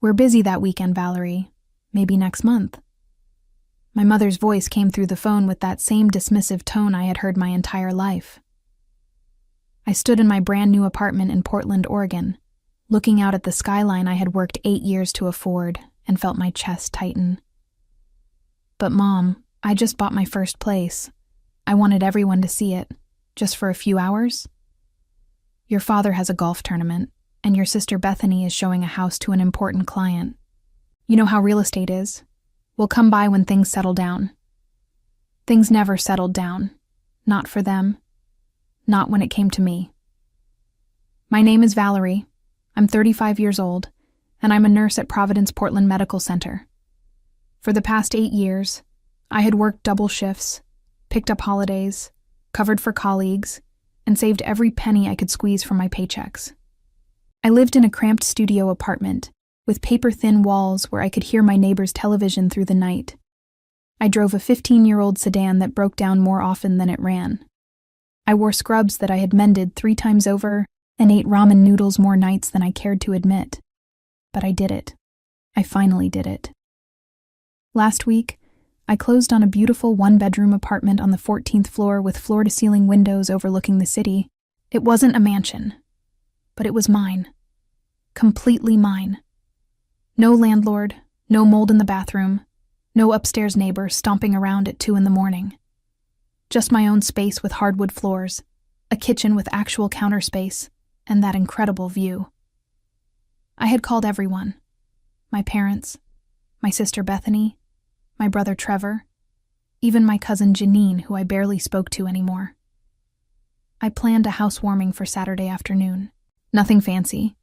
We're busy that weekend, Valerie. Maybe next month. My mother's voice came through the phone with that same dismissive tone I had heard my entire life. I stood in my brand new apartment in Portland, Oregon, looking out at the skyline I had worked 8 years to afford, and felt my chest tighten. But Mom, I just bought my first place. I wanted everyone to see it, just for a few hours. Your father has a golf tournament, and your sister Bethany is showing a house to an important client. You know how real estate is. We'll come by when things settle down. Things never settled down. Not for them. Not when it came to me. My name is Valerie. I'm 35 years old, and I'm a nurse at Providence Portland Medical Center. For the past 8 years, I had worked double shifts, picked up holidays, covered for colleagues, and saved every penny I could squeeze from my paychecks. I lived in a cramped studio apartment with paper-thin walls where I could hear my neighbor's television through the night. I drove a 15-year-old sedan that broke down more often than it ran. I wore scrubs that I had mended 3 times over and ate ramen noodles more nights than I cared to admit. But I did it. I finally did it. Last week, I closed on a beautiful 1-bedroom apartment on the 14th floor with floor-to-ceiling windows overlooking the city. It wasn't a mansion, but it was mine. Completely mine. No landlord, no mold in the bathroom, no upstairs neighbor stomping around at 2 a.m. Just my own space with hardwood floors, a kitchen with actual counter space, and that incredible view. I had called everyone. My parents, my sister Bethany, my brother Trevor, even my cousin Janine, who I barely spoke to anymore. I planned a housewarming for Saturday afternoon. Nothing fancy,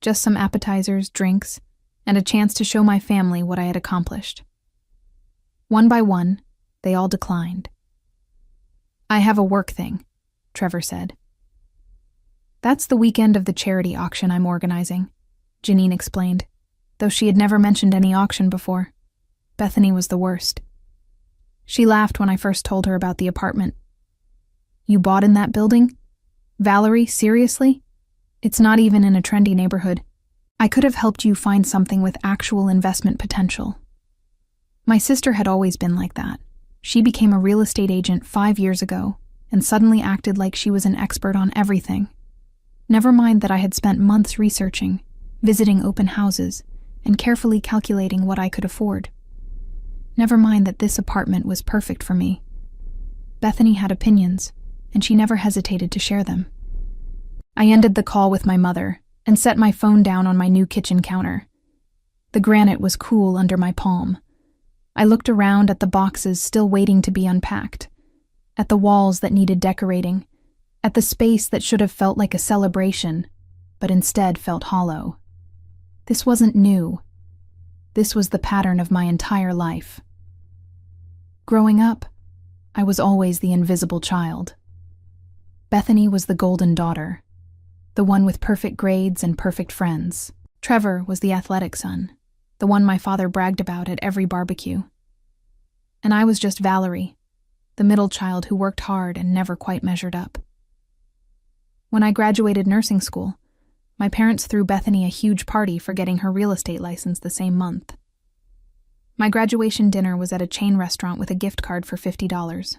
just some appetizers, drinks, and a chance to show my family what I had accomplished. One by one, they all declined. I have a work thing, Trevor said. That's the weekend of the charity auction I'm organizing, Janine explained, though she had never mentioned any auction before. Bethany was the worst. She laughed when I first told her about the apartment. You bought in that building? Valerie, seriously? It's not even in a trendy neighborhood. I could have helped you find something with actual investment potential. My sister had always been like that. She became a real estate agent 5 years ago and suddenly acted like she was an expert on everything. Never mind that I had spent months researching, visiting open houses, and carefully calculating what I could afford. Never mind that this apartment was perfect for me. Bethany had opinions, and she never hesitated to share them. I ended the call with my mother and set my phone down on my new kitchen counter. The granite was cool under my palm. I looked around at the boxes still waiting to be unpacked, at the walls that needed decorating, at the space that should have felt like a celebration, but instead felt hollow. This wasn't new. This was the pattern of my entire life. Growing up, I was always the invisible child. Bethany was the golden daughter, the one with perfect grades and perfect friends. Trevor was the athletic son, the one my father bragged about at every barbecue. And I was just Valerie, the middle child who worked hard and never quite measured up. When I graduated nursing school, my parents threw Bethany a huge party for getting her real estate license the same month. My graduation dinner was at a chain restaurant with a gift card for $50.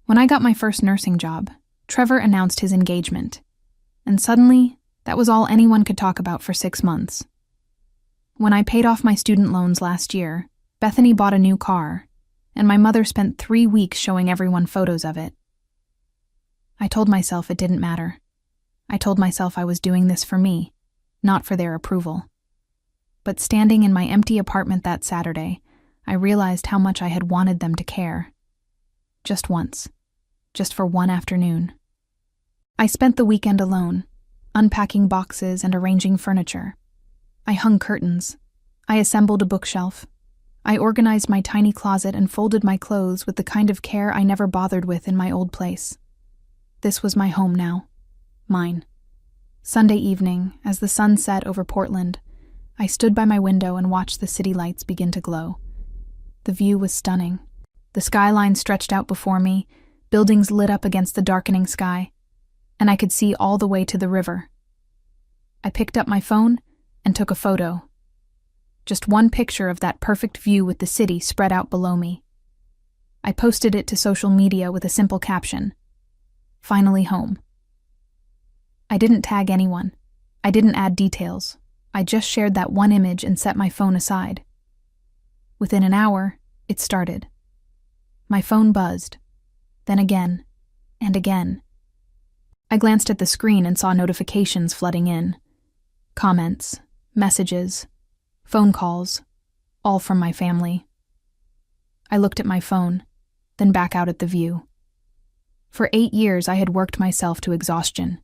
When I got my first nursing job, Trevor announced his engagement, and suddenly, that was all anyone could talk about for 6 months. When I paid off my student loans last year, Bethany bought a new car, and my mother spent 3 weeks showing everyone photos of it. I told myself it didn't matter. I told myself I was doing this for me, not for their approval. But standing in my empty apartment that Saturday, I realized how much I had wanted them to care. Just once. Just for one afternoon. I spent the weekend alone, unpacking boxes and arranging furniture. I hung curtains. I assembled a bookshelf. I organized my tiny closet and folded my clothes with the kind of care I never bothered with in my old place. This was my home now. Mine. Sunday evening, as the sun set over Portland, I stood by my window and watched the city lights begin to glow. The view was stunning. The skyline stretched out before me, buildings lit up against the darkening sky, and I could see all the way to the river. I picked up my phone and took a photo. just one picture of that perfect view with the city spread out below me. I posted it to social media with a simple caption, "Finally home." I didn't tag anyone. I didn't add details. I just shared that one image and set my phone aside. Within an hour, it started. My phone buzzed, then again, and again. I glanced at the screen and saw notifications flooding in. Comments, messages, phone calls, all from my family. I looked at my phone, then back out at the view. For 8 years, I had worked myself to exhaustion.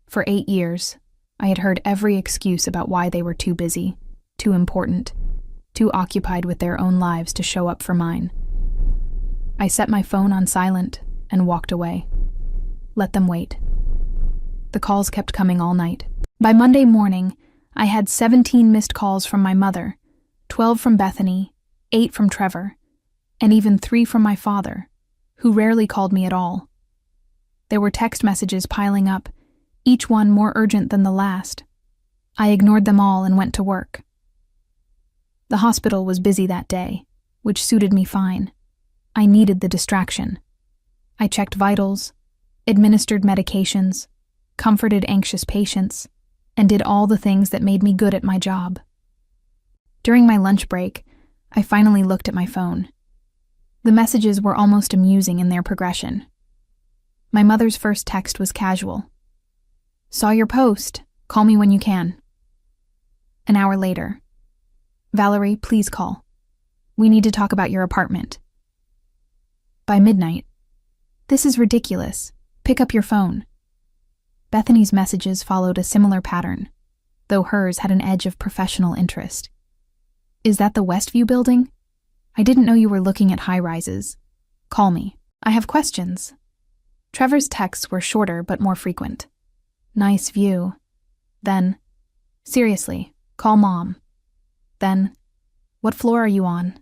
For 8 years, I had heard every excuse about why they were too busy, too important, too occupied with their own lives to show up for mine. I set my phone on silent and walked away. Let them wait. The calls kept coming all night. By Monday morning, I had 17 missed calls from my mother, 12 from Bethany, 8 from Trevor, and even 3 from my father, who rarely called me at all. There were text messages piling up, each one more urgent than the last. I ignored them all and went to work. The hospital was busy that day, which suited me fine. I needed the distraction. I checked vitals, administered medications, comforted anxious patients, and did all the things that made me good at my job. During my lunch break, I finally looked at my phone. The messages were almost amusing in their progression. My mother's first text was casual. "Saw your post. Call me when you can." An hour later, "Valerie, please call. We need to talk about your apartment." By midnight, "This is ridiculous. Pick up your phone." Bethany's messages followed a similar pattern, though hers had an edge of professional interest. "Is that the Westview building? I didn't know you were looking at high-rises. Call me. I have questions." Trevor's texts were shorter but more frequent. "Nice view." Then, "Seriously, call Mom." Then, "What floor are you on?"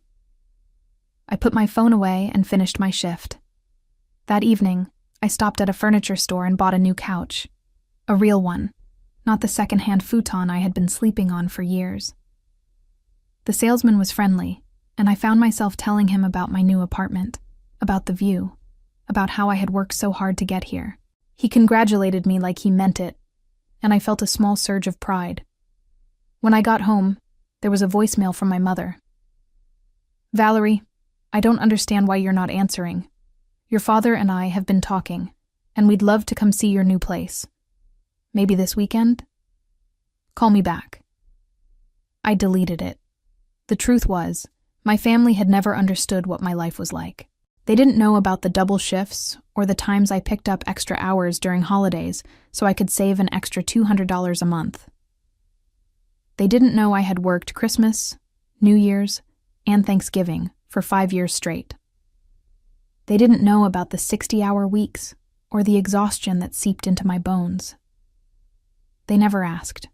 I put my phone away and finished my shift. That evening, I stopped at a furniture store and bought a new couch. A real one, not the second-hand futon I had been sleeping on for years. The salesman was friendly, and I found myself telling him about my new apartment, about the view, about how I had worked so hard to get here. He congratulated me like he meant it, and I felt a small surge of pride. When I got home, there was a voicemail from my mother. "Valerie, I don't understand why you're not answering. Your father and I have been talking, and we'd love to come see your new place. Maybe this weekend? Call me back." I deleted it. The truth was, my family had never understood what my life was like. They didn't know about the double shifts or the times I picked up extra hours during holidays so I could save an extra $200 a month. They didn't know I had worked Christmas, New Year's, and Thanksgiving for 5 years straight. They didn't know about the 60-hour weeks or the exhaustion that seeped into my bones. They never asked.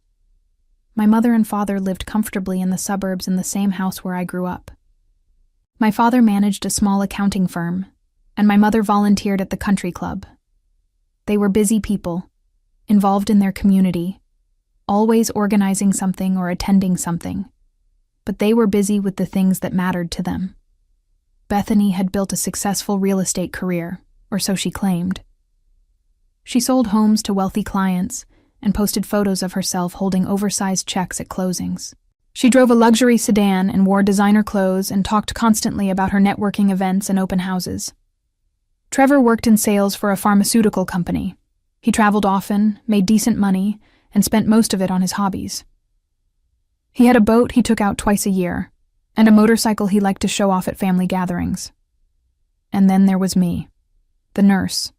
My mother and father lived comfortably in the suburbs in the same house where I grew up. My father managed a small accounting firm, and my mother volunteered at the country club. They were busy people, involved in their community, always organizing something or attending something, but they were busy with the things that mattered to them. Bethany had built a successful real estate career, or so she claimed. She sold homes to wealthy clients and posted photos of herself holding oversized checks at closings. She drove a luxury sedan and wore designer clothes and talked constantly about her networking events and open houses. Trevor worked in sales for a pharmaceutical company. He traveled often, made decent money, and spent most of it on his hobbies. He had a boat he took out twice a year, and a motorcycle he liked to show off at family gatherings. And then there was me, the nurse,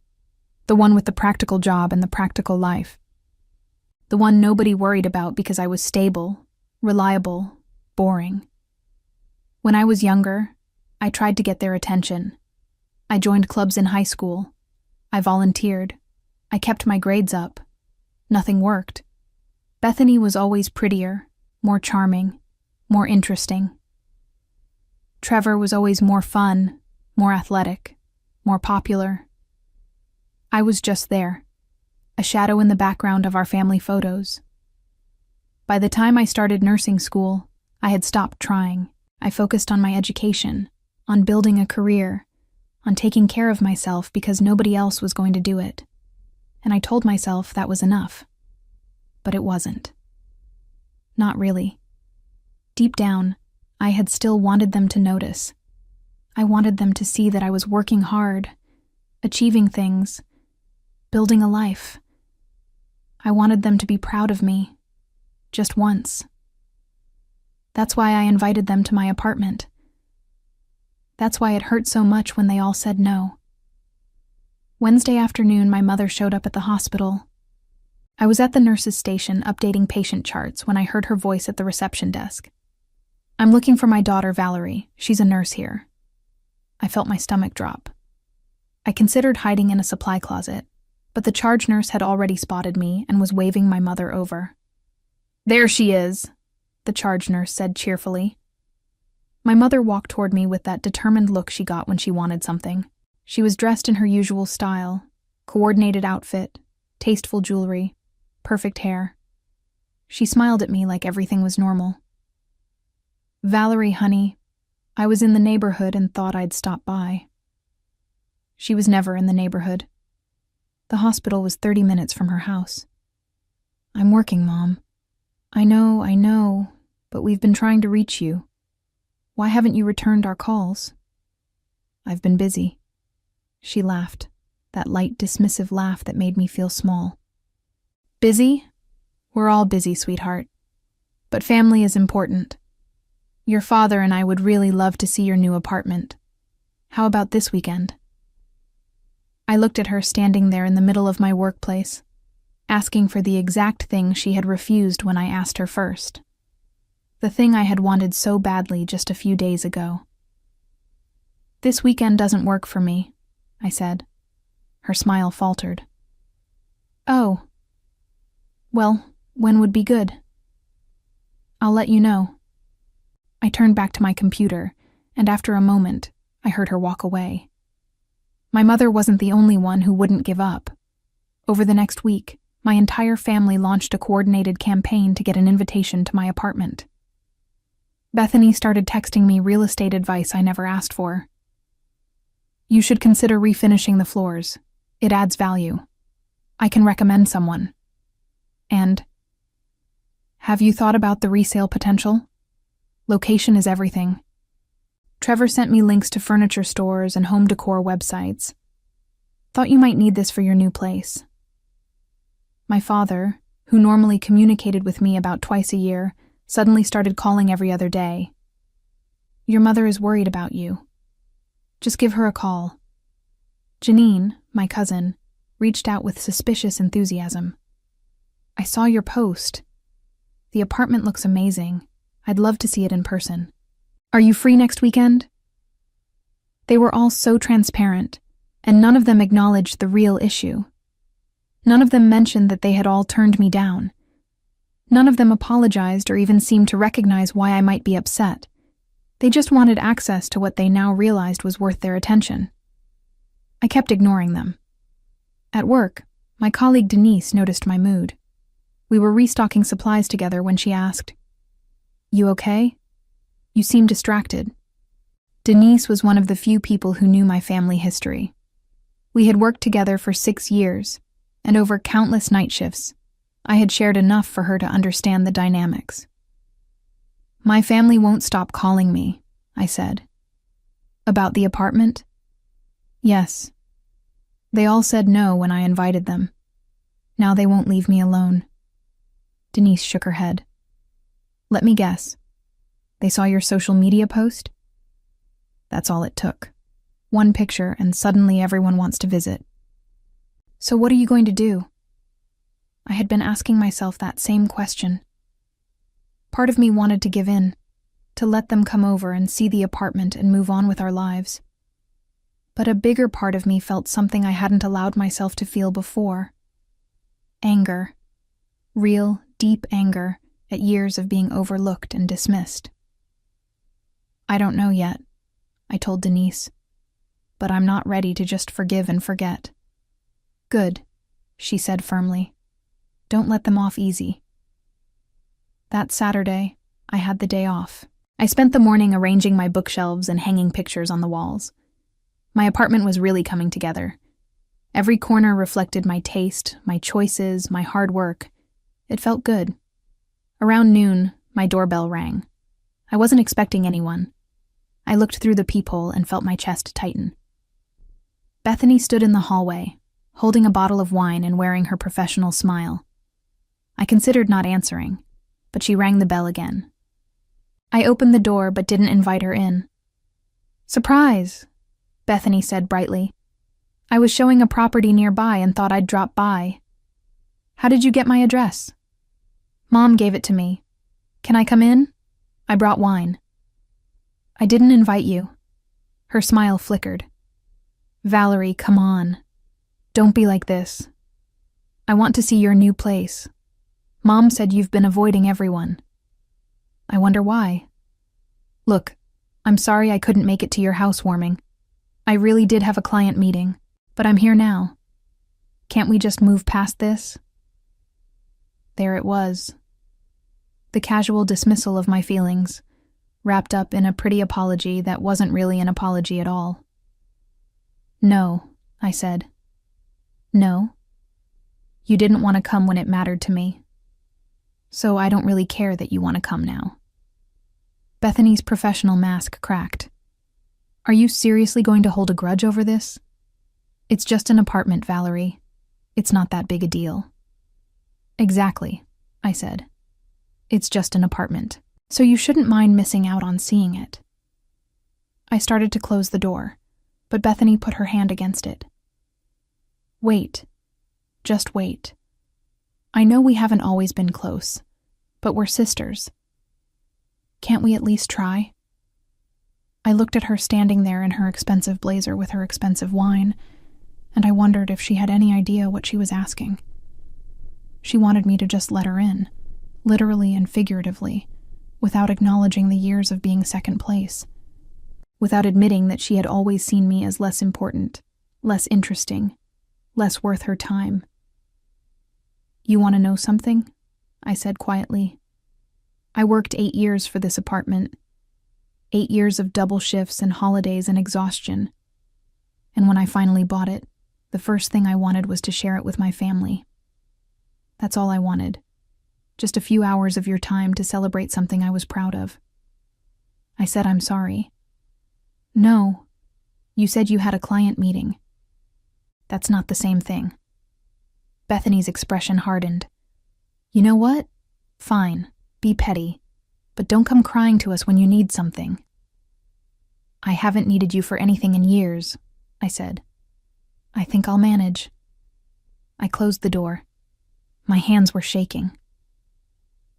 the one with the practical job and the practical life. The one nobody worried about because I was stable, reliable, boring. When I was younger, I tried to get their attention. I joined clubs in high school. I volunteered. I kept my grades up. Nothing worked. Bethany was always prettier, more charming, more interesting. Trevor was always more fun, more athletic, more popular. I was just there, a shadow in the background of our family photos. By the time I started nursing school, I had stopped trying. I focused on my education, on building a career, on taking care of myself because nobody else was going to do it. And I told myself that was enough. But it wasn't. Not really. Deep down, I had still wanted them to notice. I wanted them to see that I was working hard, achieving things, building a life. I wanted them to be proud of me, just once. That's why I invited them to my apartment. That's why it hurt so much when they all said no. Wednesday afternoon, my mother showed up at the hospital. I was at the nurse's station updating patient charts when I heard her voice at the reception desk. "I'm looking for my daughter, Valerie. She's a nurse here." I felt my stomach drop. I considered hiding in a supply closet, but the charge nurse had already spotted me and was waving my mother over. "There she is," the charge nurse said cheerfully. My mother walked toward me with that determined look she got when she wanted something. She was dressed in her usual style, coordinated outfit, tasteful jewelry, perfect hair. She smiled at me like everything was normal. "Valerie, honey, I was in the neighborhood and thought I'd stop by." She was never in the neighborhood. The hospital was 30 minutes from her house. "I'm working, Mom." I know, but we've been trying to reach you. Why haven't you returned our calls?" "I've been busy." She laughed, that light, dismissive laugh that made me feel small. "Busy? We're all busy, sweetheart. But family is important. Your father and I would really love to see your new apartment. How about this weekend?" I looked at her standing there in the middle of my workplace, asking for the exact thing she had refused when I asked her first. The thing I had wanted so badly just a few days ago. "This weekend doesn't work for me," I said. Her smile faltered. "Oh. Well, when would be good?" "I'll let you know." I turned back to my computer, and after a moment, I heard her walk away. My mother wasn't the only one who wouldn't give up. Over the next week, my entire family launched a coordinated campaign to get an invitation to my apartment. Bethany started texting me real estate advice I never asked for. "You should consider refinishing the floors. It adds value. I can recommend someone." And, "Have you thought about the resale potential? Location is everything." Trevor sent me links to furniture stores and home decor websites. "Thought you might need this for your new place." My father, who normally communicated with me about twice a year, suddenly started calling every other day. "Your mother is worried about you. Just give her a call." Janine, my cousin, reached out with suspicious enthusiasm. "I saw your post. The apartment looks amazing. I'd love to see it in person. Are you free next weekend?" They were all so transparent, and none of them acknowledged the real issue. None of them mentioned that they had all turned me down. None of them apologized or even seemed to recognize why I might be upset. They just wanted access to what they now realized was worth their attention. I kept ignoring them. At work, my colleague Denise noticed my mood. We were restocking supplies together when she asked, "You okay? You seem distracted." Denise was one of the few people who knew my family history. We had worked together for 6 years, and over countless night shifts, I had shared enough for her to understand the dynamics. "My family won't stop calling me," I said. "About the apartment?" "Yes. They all said no when I invited them. Now they won't leave me alone." Denise shook her head. "Let me guess. They saw your social media post?" That's all it took. One picture and suddenly everyone wants to visit. "So what are you going to do?" I had been asking myself that same question. Part of me wanted to give in, to let them come over and see the apartment and move on with our lives. But a bigger part of me felt something I hadn't allowed myself to feel before. Anger. Real, deep anger at years of being overlooked and dismissed. "I don't know yet," I told Denise, "but I'm not ready to just forgive and forget." "Good," she said firmly. "Don't let them off easy." That Saturday, I had the day off. I spent the morning arranging my bookshelves and hanging pictures on the walls. My apartment was really coming together. Every corner reflected my taste, my choices, my hard work. It felt good. Around noon, my doorbell rang. I wasn't expecting anyone. I looked through the peephole and felt my chest tighten. Bethany stood in the hallway, holding a bottle of wine and wearing her professional smile. I considered not answering, but she rang the bell again. I opened the door but didn't invite her in. "Surprise," Bethany said brightly. "I was showing a property nearby and thought I'd drop by. How did you get my address?" "Mom gave it to me. Can I come in? I brought wine." "I didn't invite you." Her smile flickered. "Valerie, come on. Don't be like this. I want to see your new place. Mom said you've been avoiding everyone." "I wonder why." "Look, I'm sorry I couldn't make it to your housewarming. I really did have a client meeting, but I'm here now. Can't we just move past this?" There it was. The casual dismissal of my feelings, wrapped up in a pretty apology that wasn't really an apology at all. "No," I said. "No? You didn't want to come when it mattered to me. So I don't really care that you want to come now." Bethany's professional mask cracked. "Are you seriously going to hold a grudge over this? It's just an apartment, Valerie. It's not that big a deal." "Exactly," I said. "It's just an apartment, so you shouldn't mind missing out on seeing it." I started to close the door, but Bethany put her hand against it. "Wait. Just wait. I know we haven't always been close, but we're sisters. Can't we at least try?" I looked at her standing there in her expensive blazer with her expensive wine, and I wondered if she had any idea what she was asking. She wanted me to just let her in, literally and figuratively, without acknowledging the years of being second place, without admitting that she had always seen me as less important, less interesting, less worth her time. "You want to know something?" I said quietly. "I worked 8 years for this apartment. 8 years of double shifts and holidays and exhaustion. And when I finally bought it, the first thing I wanted was to share it with my family. That's all I wanted. Just a few hours of your time to celebrate something I was proud of." I said I'm sorry. "No, you said you had a client meeting." "That's not the same thing." Bethany's expression hardened. "You know what? Fine, be petty, but don't come crying to us when you need something." "I haven't needed you for anything in years," I said. "I think I'll manage." I closed the door. My hands were shaking.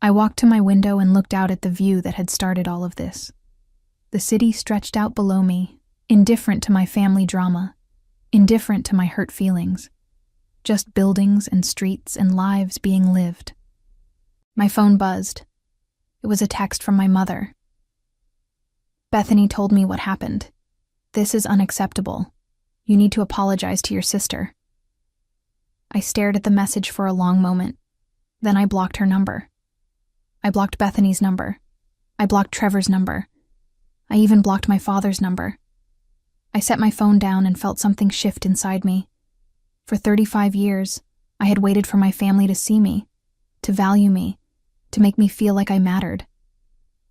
I walked to my window and looked out at the view that had started all of this. The city stretched out below me, indifferent to my family drama, indifferent to my hurt feelings. Just buildings and streets and lives being lived. My phone buzzed. It was a text from my mother. "Bethany told me what happened. This is unacceptable. You need to apologize to your sister." I stared at the message for a long moment. Then I blocked her number. I blocked Bethany's number. I blocked Trevor's number. I even blocked my father's number. I set my phone down and felt something shift inside me. For 35 years, I had waited for my family to see me, to value me, to make me feel like I mattered.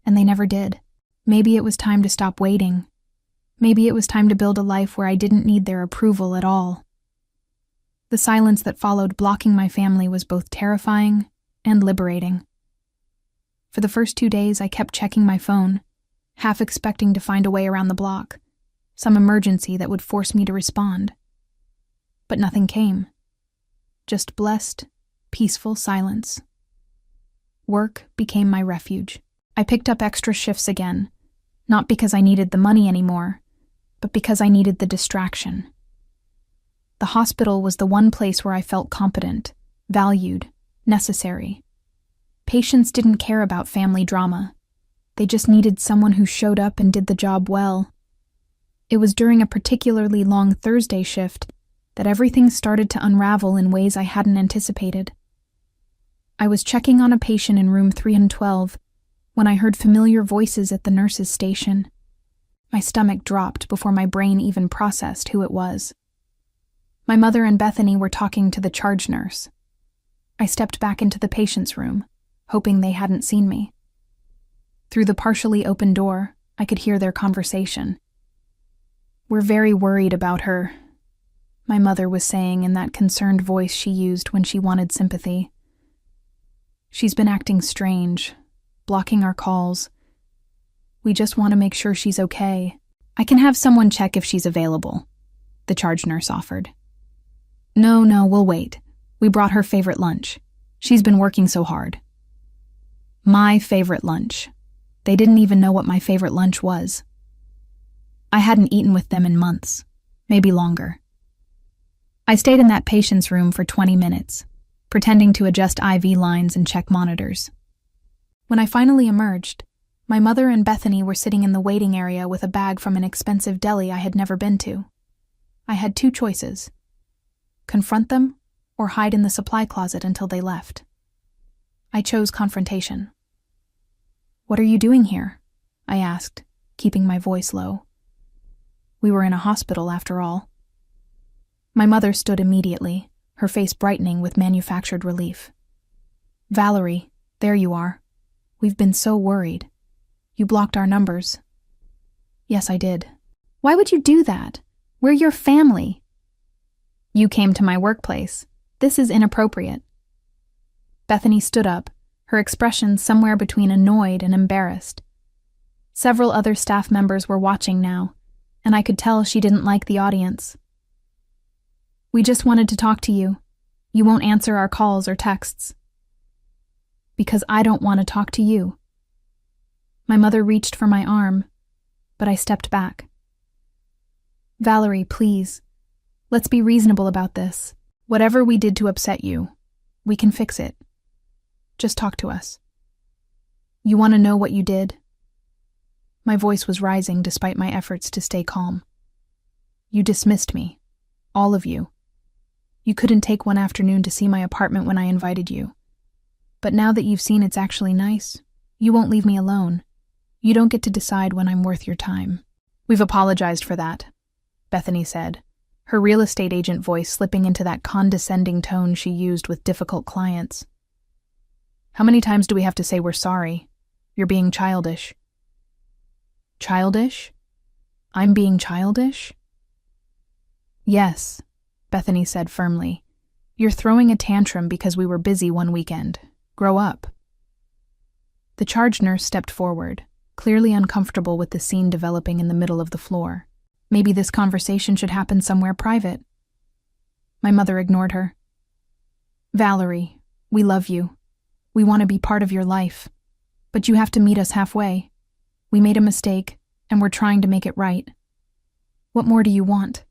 And they never did. Maybe it was time to stop waiting. Maybe it was time to build a life where I didn't need their approval at all. The silence that followed blocking my family was both terrifying and liberating. For the first 2 days, I kept checking my phone, half expecting to find a way around the block, some emergency that would force me to respond. But nothing came. Just blessed, peaceful silence. Work became my refuge. I picked up extra shifts again, not because I needed the money anymore, but because I needed the distraction. The hospital was the one place where I felt competent, valued, necessary. Patients didn't care about family drama. They just needed someone who showed up and did the job well. It was during a particularly long Thursday shift that everything started to unravel in ways I hadn't anticipated. I was checking on a patient in room 312 when I heard familiar voices at the nurse's station. My stomach dropped before my brain even processed who it was. My mother and Bethany were talking to the charge nurse. I stepped back into the patient's room, hoping they hadn't seen me. Through the partially open door, I could hear their conversation. "We're very worried about her," my mother was saying in that concerned voice she used when she wanted sympathy. "She's been acting strange, blocking our calls. We just want to make sure she's okay." "I can have someone check if she's available," the charge nurse offered. No, we'll wait. We brought her favorite lunch. She's been working so hard." My favorite lunch. They didn't even know what my favorite lunch was. I hadn't eaten with them in months, maybe longer. I stayed in that patient's room for 20 minutes, pretending to adjust IV lines and check monitors. When I finally emerged, my mother and Bethany were sitting in the waiting area with a bag from an expensive deli I had never been to. I had two choices: confront them or hide in the supply closet until they left. I chose confrontation. "What are you doing here?" I asked, keeping my voice low. We were in a hospital, after all. My mother stood immediately, her face brightening with manufactured relief. "Valerie, there you are. We've been so worried. You blocked our numbers." "Yes, I did." "Why would you do that? We're your family." "You came to my workplace. This is inappropriate." Bethany stood up, her expression somewhere between annoyed and embarrassed. Several other staff members were watching now, and I could tell she didn't like the audience. "We just wanted to talk to you. You won't answer our calls or texts." "Because I don't want to talk to you." My mother reached for my arm, but I stepped back. "Valerie, please. Let's be reasonable about this. Whatever we did to upset you, we can fix it. Just talk to us. You want to know what you did?" My voice was rising despite my efforts to stay calm. "You dismissed me. All of you. You couldn't take one afternoon to see my apartment when I invited you. But now that you've seen it's actually nice, you won't leave me alone. You don't get to decide when I'm worth your time." "We've apologized for that," Bethany said, her real estate agent voice slipping into that condescending tone she used with difficult clients. "How many times do we have to say we're sorry? You're being childish." "Childish? I'm being childish?" "Yes," Bethany said firmly. "You're throwing a tantrum because we were busy one weekend. Grow up." The charge nurse stepped forward, clearly uncomfortable with the scene developing in the middle of the floor. Maybe this conversation should happen somewhere private. My mother ignored her. "Valerie, we love you. We want to be part of your life. But you have to meet us halfway. We made a mistake, and we're trying to make it right. What more do you want?"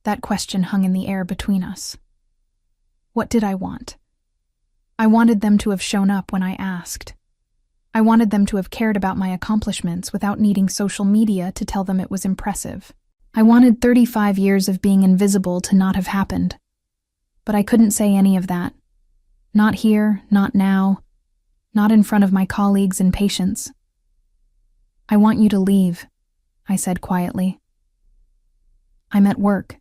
That question hung in the air between us. What did I want? I wanted them to have shown up when I asked. I wanted them to have cared about my accomplishments without needing social media to tell them it was impressive. I wanted 35 years of being invisible to not have happened. But I couldn't say any of that. Not here, not now, not in front of my colleagues and patients. "I want you to leave," I said quietly. "I'm at work.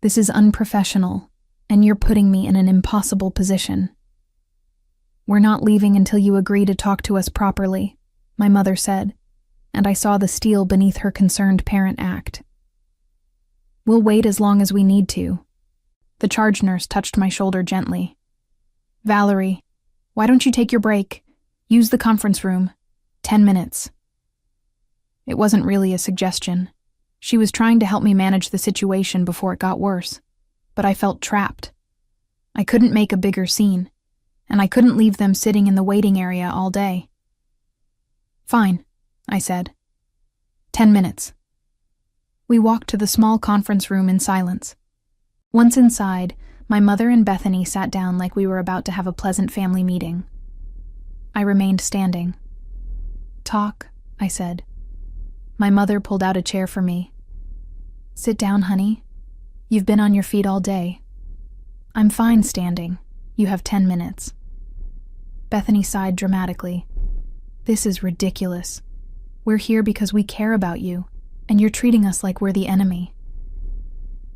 This is unprofessional, and you're putting me in an impossible position." "We're not leaving until you agree to talk to us properly," my mother said, and I saw the steel beneath her concerned parent act. "We'll wait as long as we need to." The charge nurse touched my shoulder gently. "Valerie, why don't you take your break? Use the conference room. 10 minutes. It wasn't really a suggestion. She was trying to help me manage the situation before it got worse, but I felt trapped. I couldn't make a bigger scene, and I couldn't leave them sitting in the waiting area all day. "Fine," I said. 10 minutes. We walked to the small conference room in silence. Once inside, my mother and Bethany sat down like we were about to have a pleasant family meeting. I remained standing. "Talk," I said. My mother pulled out a chair for me. "Sit down, honey. You've been on your feet all day." "I'm fine standing. You have 10 minutes." Bethany sighed dramatically. This is ridiculous. We're here because we care about you, and you're treating us like we're the enemy.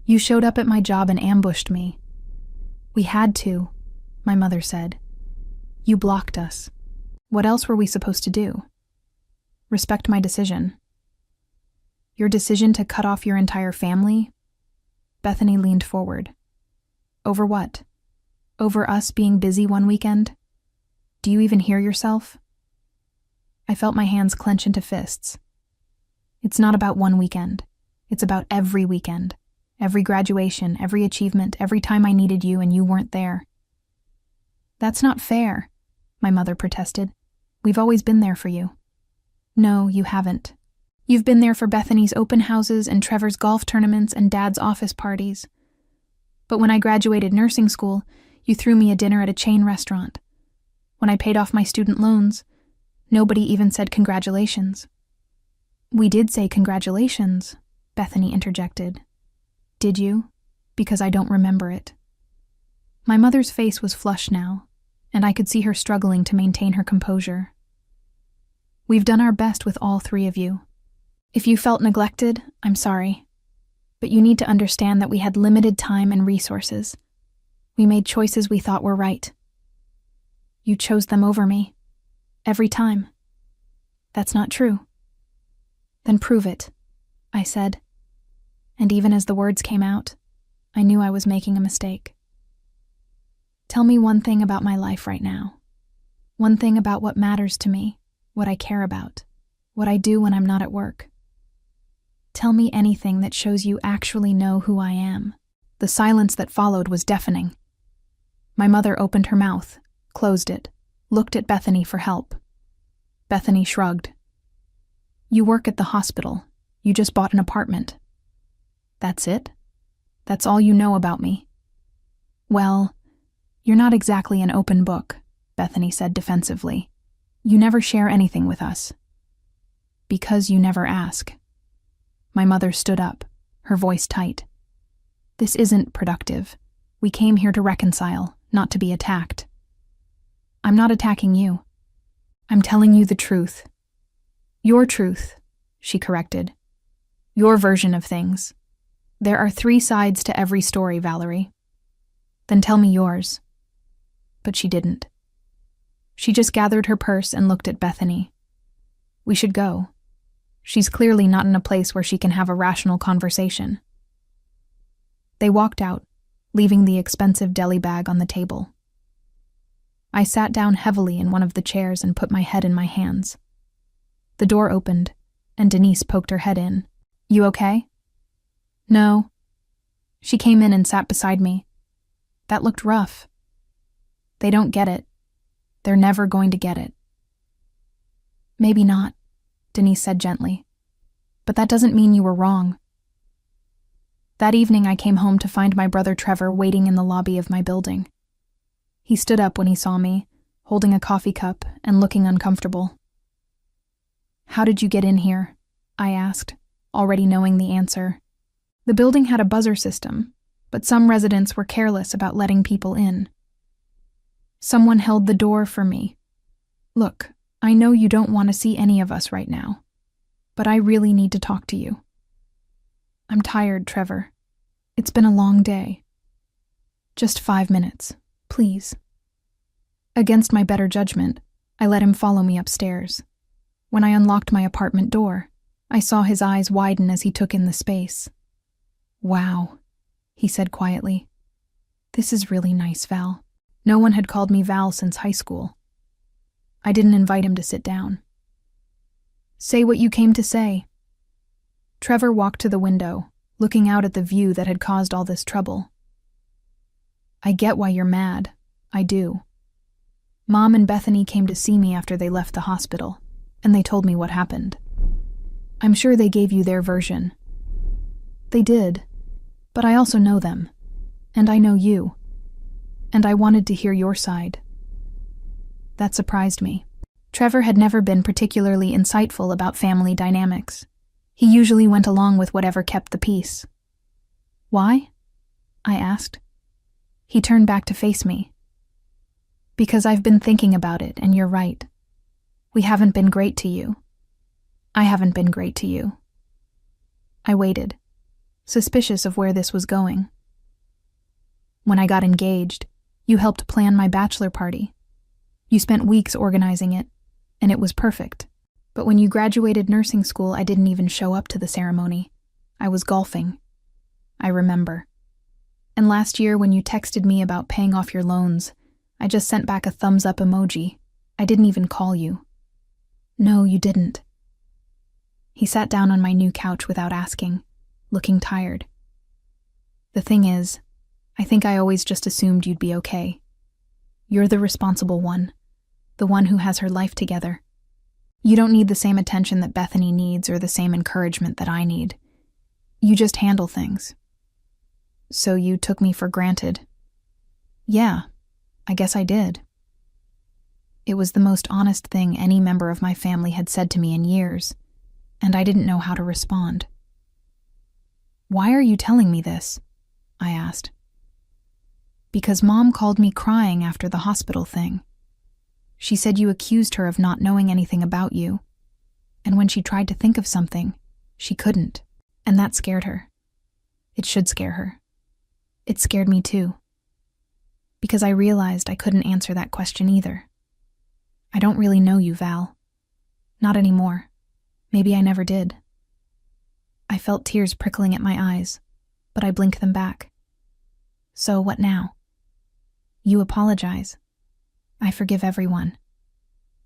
You showed up at my job and ambushed me. We had to, my mother said. You blocked us. What else were we supposed to do? Respect my decision. Your decision to cut off your entire family? Bethany leaned forward. Over what? Over us being busy one weekend? Do you even hear yourself? I felt my hands clench into fists. It's not about one weekend. It's about every weekend. Every graduation, every achievement, every time I needed you and you weren't there. That's not fair, my mother protested. We've always been there for you. No, you haven't. You've been there for Bethany's open houses and Trevor's golf tournaments and Dad's office parties. But when I graduated nursing school, you threw me a dinner at a chain restaurant. When I paid off my student loans, nobody even said congratulations. We did say congratulations, Bethany interjected. Did you? Because I don't remember it. My mother's face was flushed now, and I could see her struggling to maintain her composure. We've done our best with all three of you. If you felt neglected, I'm sorry. But you need to understand that we had limited time and resources. We made choices we thought were right. You chose them over me. Every time. That's not true. Then prove it, I said. And even as the words came out, I knew I was making a mistake. Tell me one thing about my life right now. One thing about what matters to me, what I care about, what I do when I'm not at work. Tell me anything that shows you actually know who I am. The silence that followed was deafening. My mother opened her mouth, closed it, looked at Bethany for help. Bethany shrugged. You work at the hospital. You just bought an apartment. That's it? That's all you know about me? Well, you're not exactly an open book, Bethany said defensively. You never share anything with us. Because you never ask. My mother stood up, her voice tight. This isn't productive. We came here to reconcile, not to be attacked. I'm not attacking you. I'm telling you the truth. Your truth, she corrected. Your version of things. There are 3 sides to every story, Valerie. Then tell me yours. But she didn't. She just gathered her purse and looked at Bethany. We should go. She's clearly not in a place where she can have a rational conversation. They walked out, leaving the expensive deli bag on the table. I sat down heavily in one of the chairs and put my head in my hands. The door opened, and Denise poked her head in. You okay? No. She came in and sat beside me. That looked rough. They don't get it. They're never going to get it. Maybe not, Denise said gently. But that doesn't mean you were wrong. That evening I came home to find my brother Trevor waiting in the lobby of my building. He stood up when he saw me, holding a coffee cup and looking uncomfortable. How did you get in here? I asked, already knowing the answer. The building had a buzzer system, but some residents were careless about letting people in. Someone held the door for me. Look, I know you don't want to see any of us right now, but I really need to talk to you. I'm tired, Trevor. It's been a long day. Just 5 minutes, please. Against my better judgment, I let him follow me upstairs. When I unlocked my apartment door, I saw his eyes widen as he took in the space. Wow, he said quietly. This is really nice, Val. No one had called me Val since high school. I didn't invite him to sit down. Say what you came to say. Trevor walked to the window, looking out at the view that had caused all this trouble. I get why you're mad. I do. Mom and Bethany came to see me after they left the hospital, and they told me what happened. I'm sure they gave you their version. They did, but I also know them, and I know you, and I wanted to hear your side. That surprised me. Trevor had never been particularly insightful about family dynamics. He usually went along with whatever kept the peace. Why? I asked. He turned back to face me. Because I've been thinking about it, and you're right. We haven't been great to you. I haven't been great to you. I waited, suspicious of where this was going. When I got engaged, you helped plan my bachelor party. You spent weeks organizing it, and it was perfect. But when you graduated nursing school, I didn't even show up to the ceremony. I was golfing. I remember. And last year, when you texted me about paying off your loans, I just sent back a thumbs up emoji. I didn't even call you. No, you didn't. He sat down on my new couch without asking, looking tired. The thing is, I think I always just assumed you'd be okay. You're the responsible one, the one who has her life together. You don't need the same attention that Bethany needs or the same encouragement that I need. You just handle things. So you took me for granted. Yeah, I guess I did. It was the most honest thing any member of my family had said to me in years, and I didn't know how to respond. Why are you telling me this? I asked. Because Mom called me crying after the hospital thing. She said you accused her of not knowing anything about you, and when she tried to think of something, she couldn't, and that scared her. It should scare her. It scared me too, because I realized I couldn't answer that question either. I don't really know you, Val. Not anymore. Maybe I never did. I felt tears prickling at my eyes, but I blinked them back. So what now? You apologize. I forgive everyone.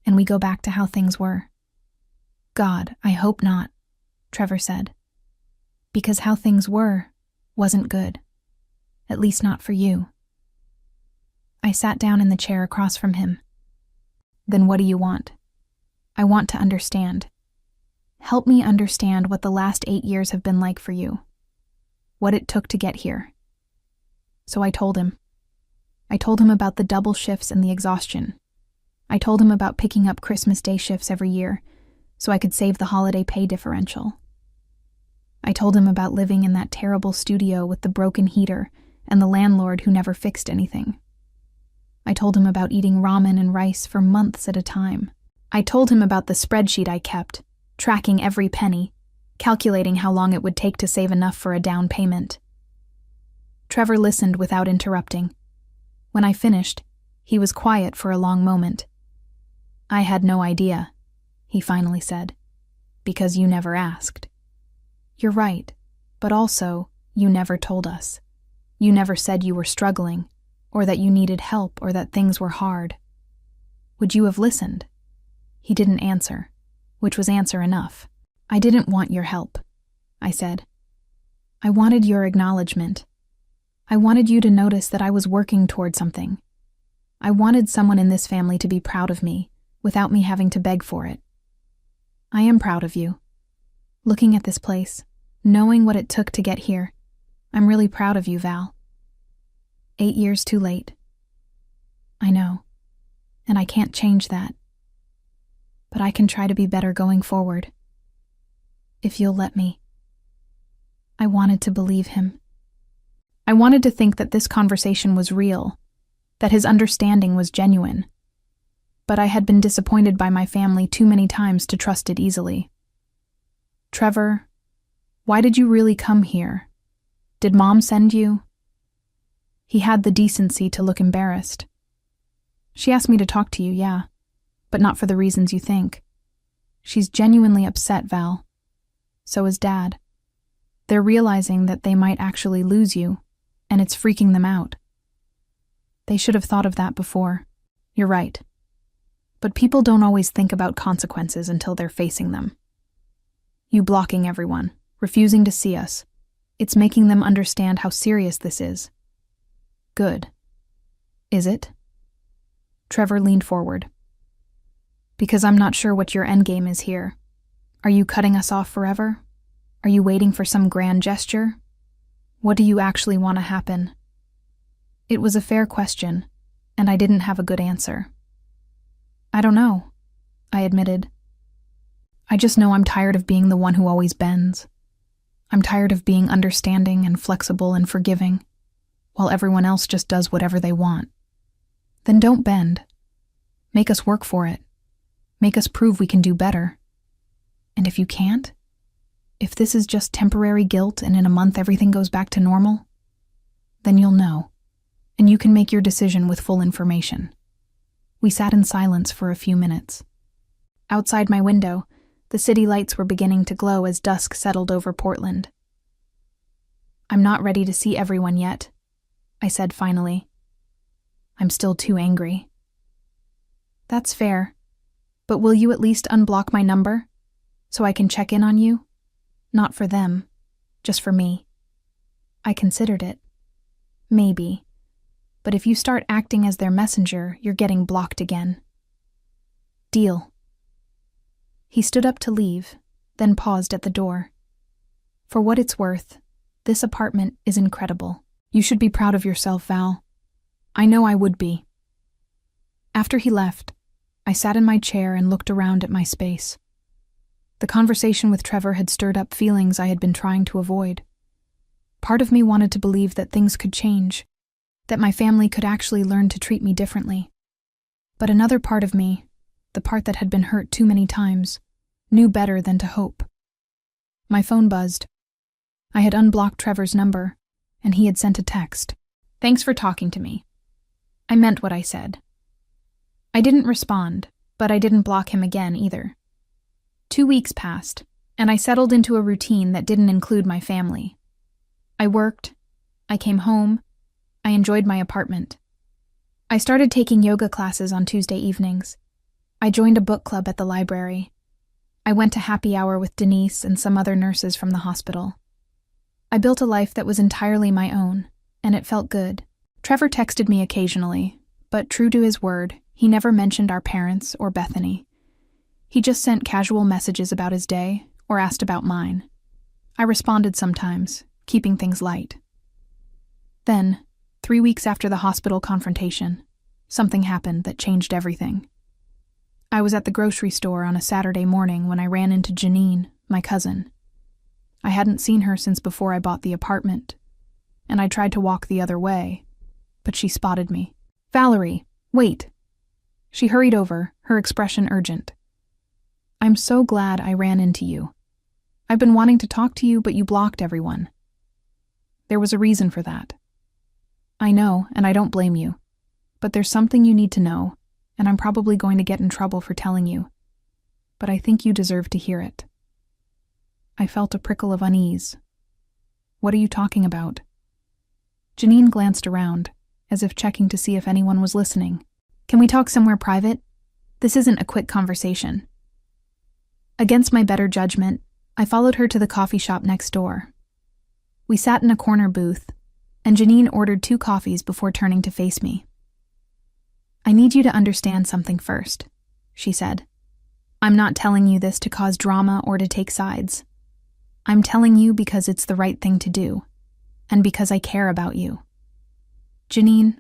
And we go back to how things were. God, I hope not, Trevor said. Because how things were wasn't good. At least not for you. I sat down in the chair across from him. Then what do you want? I want to understand. Help me understand what the last 8 years have been like for you. What it took to get here. So I told him. I told him about the double shifts and the exhaustion. I told him about picking up Christmas Day shifts every year so I could save the holiday pay differential. I told him about living in that terrible studio with the broken heater and the landlord who never fixed anything. I told him about eating ramen and rice for months at a time. I told him about the spreadsheet I kept, tracking every penny, calculating how long it would take to save enough for a down payment. Trevor listened without interrupting. When I finished, he was quiet for a long moment. I had no idea, he finally said, because you never asked. You're right, but also, you never told us. You never said you were struggling, or that you needed help, or that things were hard. Would you have listened? He didn't answer, which was answer enough. I didn't want your help, I said. I wanted your acknowledgement. I wanted you to notice that I was working toward something. I wanted someone in this family to be proud of me, without me having to beg for it. I am proud of you. Looking at this place, knowing what it took to get here, I'm really proud of you, Val. 8 years too late. I know, and I can't change that. But I can try to be better going forward. If you'll let me. I wanted to believe him. I wanted to think that this conversation was real, that his understanding was genuine. But I had been disappointed by my family too many times to trust it easily. Trevor, why did you really come here? Did Mom send you? He had the decency to look embarrassed. She asked me to talk to you, yeah, but not for the reasons you think. She's genuinely upset, Val. So is Dad. They're realizing that they might actually lose you, and it's freaking them out. They should have thought of that before. You're right. But people don't always think about consequences until they're facing them. You blocking everyone, refusing to see us. It's making them understand how serious this is. Good. Is it? Trevor leaned forward. Because I'm not sure what your endgame is here. Are you cutting us off forever? Are you waiting for some grand gesture? What do you actually want to happen? It was a fair question, and I didn't have a good answer. I don't know, I admitted. I just know I'm tired of being the one who always bends. I'm tired of being understanding and flexible and forgiving, while everyone else just does whatever they want. Then don't bend. Make us work for it. Make us prove we can do better. And if you can't, if this is just temporary guilt and in a month everything goes back to normal, then you'll know, and you can make your decision with full information. We sat in silence for a few minutes. Outside my window, the city lights were beginning to glow as dusk settled over Portland. I'm not ready to see everyone yet, I said finally. I'm still too angry. That's fair, but will you at least unblock my number so I can check in on you? Not for them, just for me. I considered it. Maybe. But if you start acting as their messenger, you're getting blocked again. Deal. He stood up to leave, then paused at the door. For what it's worth, this apartment is incredible. You should be proud of yourself, Val. I know I would be. After he left, I sat in my chair and looked around at my space. The conversation with Trevor had stirred up feelings I had been trying to avoid. Part of me wanted to believe that things could change, that my family could actually learn to treat me differently. But another part of me, the part that had been hurt too many times, knew better than to hope. My phone buzzed. I had unblocked Trevor's number, and he had sent a text. Thanks for talking to me. I meant what I said. I didn't respond, but I didn't block him again either. 2 weeks passed, and I settled into a routine that didn't include my family. I worked, I came home, I enjoyed my apartment. I started taking yoga classes on Tuesday evenings. I joined a book club at the library. I went to happy hour with Denise and some other nurses from the hospital. I built a life that was entirely my own, and it felt good. Trevor texted me occasionally, but true to his word, he never mentioned our parents or Bethany. He just sent casual messages about his day or asked about mine. I responded sometimes, keeping things light. Then, 3 weeks after the hospital confrontation, something happened that changed everything. I was at the grocery store on a Saturday morning when I ran into Janine, my cousin. I hadn't seen her since before I bought the apartment, and I tried to walk the other way, but she spotted me. Valerie, wait. She hurried over, her expression urgent. I'm so glad I ran into you. I've been wanting to talk to you, but you blocked everyone. There was a reason for that. I know, and I don't blame you. But there's something you need to know, and I'm probably going to get in trouble for telling you. But I think you deserve to hear it. I felt a prickle of unease. What are you talking about? Janine glanced around, as if checking to see if anyone was listening. Can we talk somewhere private? This isn't a quick conversation. Against my better judgment, I followed her to the coffee shop next door. We sat in a corner booth, and Janine ordered 2 coffees before turning to face me. I need you to understand something first, she said. I'm not telling you this to cause drama or to take sides. I'm telling you because it's the right thing to do, and because I care about you. Janine,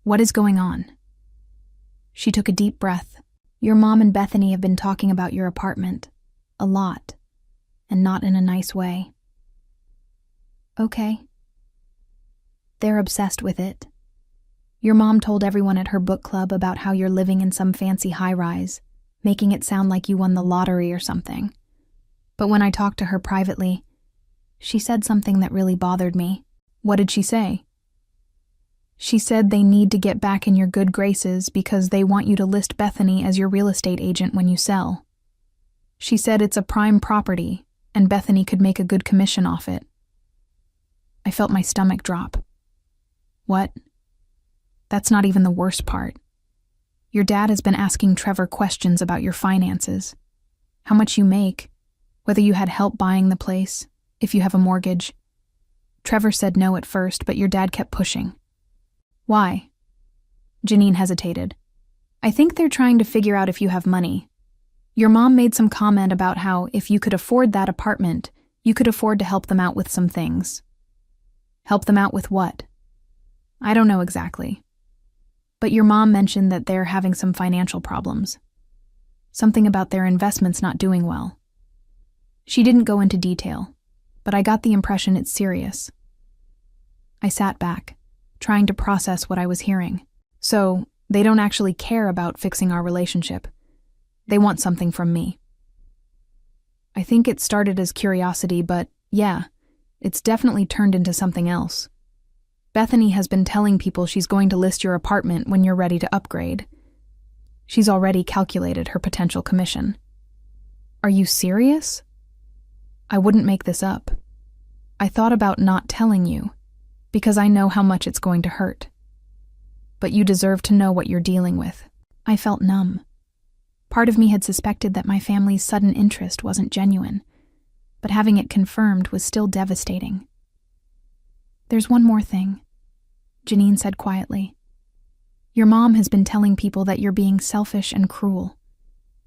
what is going on? She took a deep breath. Your mom and Bethany have been talking about your apartment. A lot. And not in a nice way. Okay. They're obsessed with it. Your mom told everyone at her book club about how you're living in some fancy high-rise, making it sound like you won the lottery or something. But when I talked to her privately, she said something that really bothered me. What did she say? She said they need to get back in your good graces because they want you to list Bethany as your real estate agent when you sell. She said it's a prime property, and Bethany could make a good commission off it. I felt my stomach drop. What? That's not even the worst part. Your dad has been asking Trevor questions about your finances. How much you make, whether you had help buying the place, if you have a mortgage. Trevor said no at first, but your dad kept pushing. Why? Janine hesitated. I think they're trying to figure out if you have money. Your mom made some comment about how if you could afford that apartment, you could afford to help them out with some things. Help them out with what? I don't know exactly. But your mom mentioned that they're having some financial problems. Something about their investments not doing well. She didn't go into detail, but I got the impression it's serious. I sat back, trying to process what I was hearing. So, they don't actually care about fixing our relationship. They want something from me. I think it started as curiosity, but yeah, it's definitely turned into something else. Bethany has been telling people she's going to list your apartment when you're ready to upgrade. She's already calculated her potential commission. Are you serious? I wouldn't make this up. I thought about not telling you, because I know how much it's going to hurt. But you deserve to know what you're dealing with. I felt numb. Part of me had suspected that my family's sudden interest wasn't genuine, but having it confirmed was still devastating. There's one more thing, Janine said quietly. Your mom has been telling people that you're being selfish and cruel,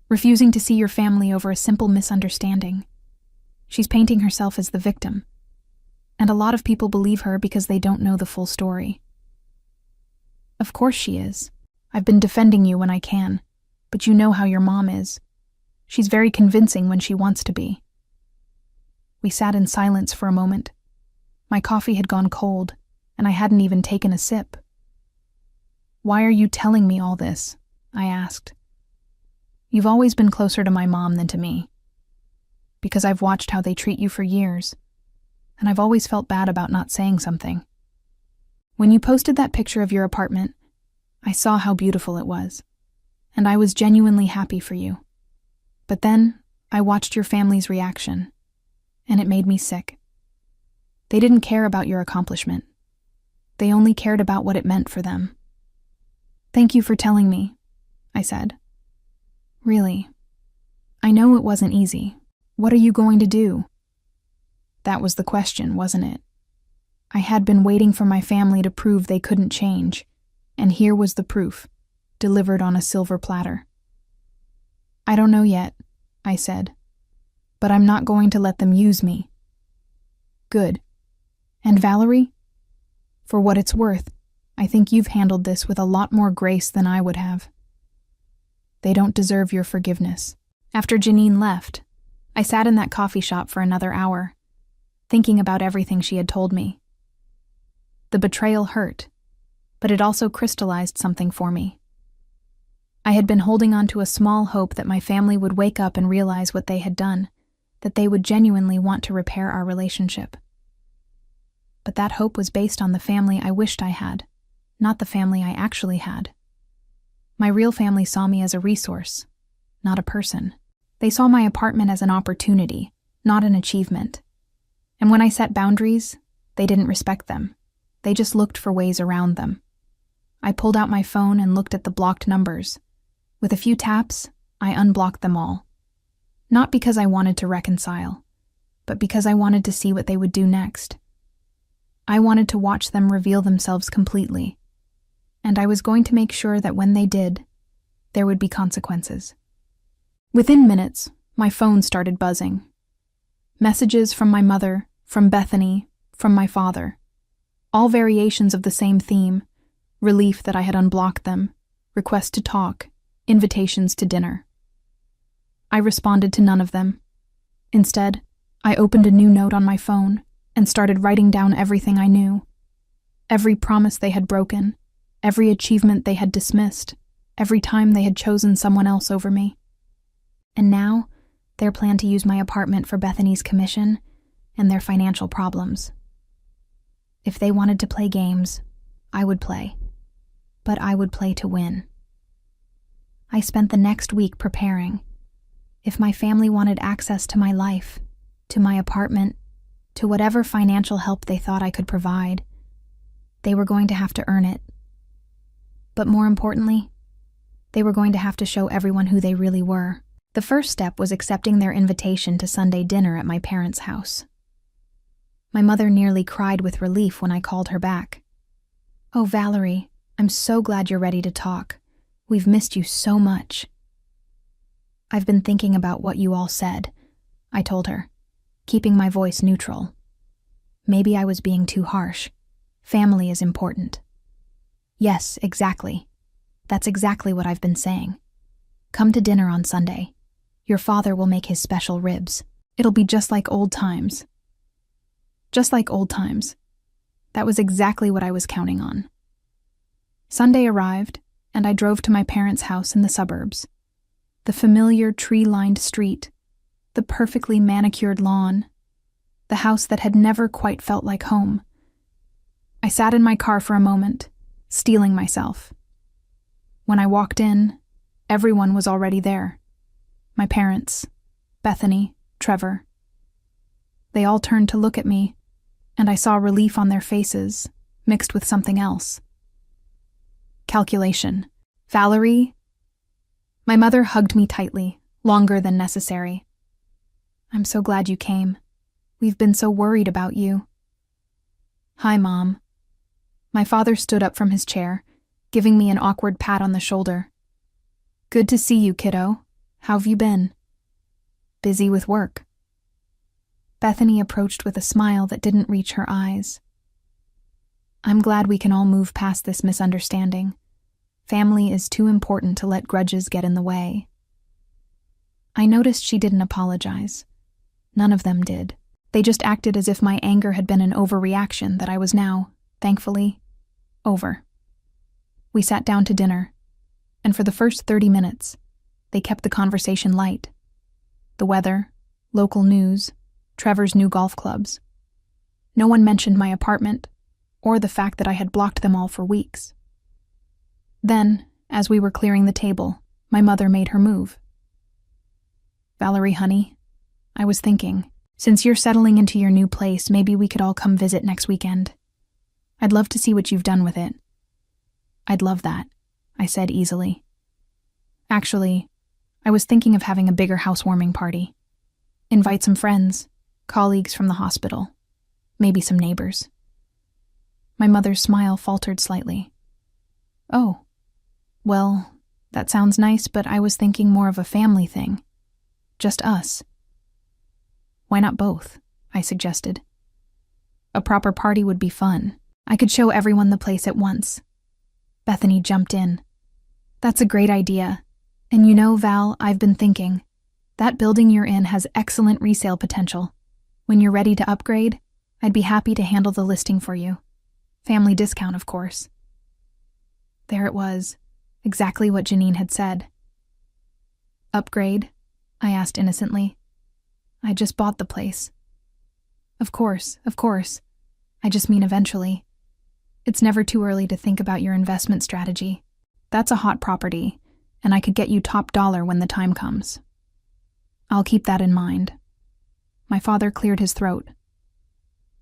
refusing to see your family over a simple misunderstanding. She's painting herself as the victim, and a lot of people believe her because they don't know the full story. Of course she is. I've been defending you when I can, but you know how your mom is. She's very convincing when she wants to be. We sat in silence for a moment. My coffee had gone cold, and I hadn't even taken a sip. Why are you telling me all this? I asked. You've always been closer to my mom than to me. Because I've watched how they treat you for years, and I've always felt bad about not saying something. When you posted that picture of your apartment, I saw how beautiful it was, and I was genuinely happy for you. But then, I watched your family's reaction, and it made me sick. They didn't care about your accomplishment. They only cared about what it meant for them. Thank you for telling me, I said. Really, I know it wasn't easy. What are you going to do? That was the question, wasn't it? I had been waiting for my family to prove they couldn't change, and here was the proof, delivered on a silver platter. I don't know yet, I said, but I'm not going to let them use me. Good. And Valerie? For what it's worth, I think you've handled this with a lot more grace than I would have. They don't deserve your forgiveness. After Janine left, I sat in that coffee shop for another hour, thinking about everything she had told me. The betrayal hurt, but it also crystallized something for me. I had been holding on to a small hope that my family would wake up and realize what they had done, that they would genuinely want to repair our relationship. But that hope was based on the family I wished I had, not the family I actually had. My real family saw me as a resource, not a person. They saw my apartment as an opportunity, not an achievement. And when I set boundaries, they didn't respect them. They just looked for ways around them. I pulled out my phone and looked at the blocked numbers. With a few taps, I unblocked them all. Not because I wanted to reconcile, but because I wanted to see what they would do next. I wanted to watch them reveal themselves completely, and I was going to make sure that when they did, there would be consequences. Within minutes, my phone started buzzing. Messages from my mother, from Bethany, from my father. All variations of the same theme: relief that I had unblocked them, requests to talk, invitations to dinner. I responded to none of them. Instead, I opened a new note on my phone and started writing down everything I knew. Every promise they had broken, every achievement they had dismissed, every time they had chosen someone else over me. And now, their plan to use my apartment for Bethany's commission and their financial problems. If they wanted to play games, I would play. But I would play to win. I spent the next week preparing. If my family wanted access to my life, to my apartment, to whatever financial help they thought I could provide, they were going to have to earn it. But more importantly, they were going to have to show everyone who they really were. The first step was accepting their invitation to Sunday dinner at my parents' house. My mother nearly cried with relief when I called her back. "Oh, Valerie, I'm so glad you're ready to talk. We've missed you so much." "I've been thinking about what you all said," I told her, keeping my voice neutral. Maybe I was being too harsh. Family is important. "Yes, exactly. That's exactly what I've been saying. Come to dinner on Sunday. Your father will make his special ribs. It'll be just like old times." Just like old times. That was exactly what I was counting on. Sunday arrived, and I drove to my parents' house in the suburbs. The familiar tree-lined street, the perfectly manicured lawn, the house that had never quite felt like home. I sat in my car for a moment, steeling myself. When I walked in, everyone was already there. My parents, Bethany, Trevor. They all turned to look at me, and I saw relief on their faces, mixed with something else. Calculation. Valerie? My mother hugged me tightly, longer than necessary. I'm so glad you came. We've been so worried about you. Hi, Mom. My father stood up from his chair, giving me an awkward pat on the shoulder. Good to see you, kiddo. How've you been? Busy with work. Bethany approached with a smile that didn't reach her eyes. I'm glad we can all move past this misunderstanding. Family is too important to let grudges get in the way. I noticed she didn't apologize. None of them did. They just acted as if my anger had been an overreaction that I was now, thankfully, over. We sat down to dinner, and for the first 30 minutes, they kept the conversation light. The weather, local news, Trevor's new golf clubs. No one mentioned my apartment, or the fact that I had blocked them all for weeks. Then, as we were clearing the table, my mother made her move. Valerie, honey, I was thinking, since you're settling into your new place, maybe we could all come visit next weekend. I'd love to see what you've done with it. I'd love that, I said easily. Actually, I was thinking of having a bigger housewarming party. Invite some friends, colleagues from the hospital, maybe some neighbors. My mother's smile faltered slightly. Oh, well, that sounds nice, but I was thinking more of a family thing. Just us. Why not both? I suggested. A proper party would be fun. I could show everyone the place at once. Bethany jumped in. That's a great idea. And you know, Val, I've been thinking. That building you're in has excellent resale potential. When you're ready to upgrade, I'd be happy to handle the listing for you. Family discount, of course. There it was, exactly what Janine had said. Upgrade? I asked innocently. I just bought the place. Of course. I just mean eventually. It's never too early to think about your investment strategy. That's a hot property, and I could get you top dollar when the time comes. I'll keep that in mind. My father cleared his throat.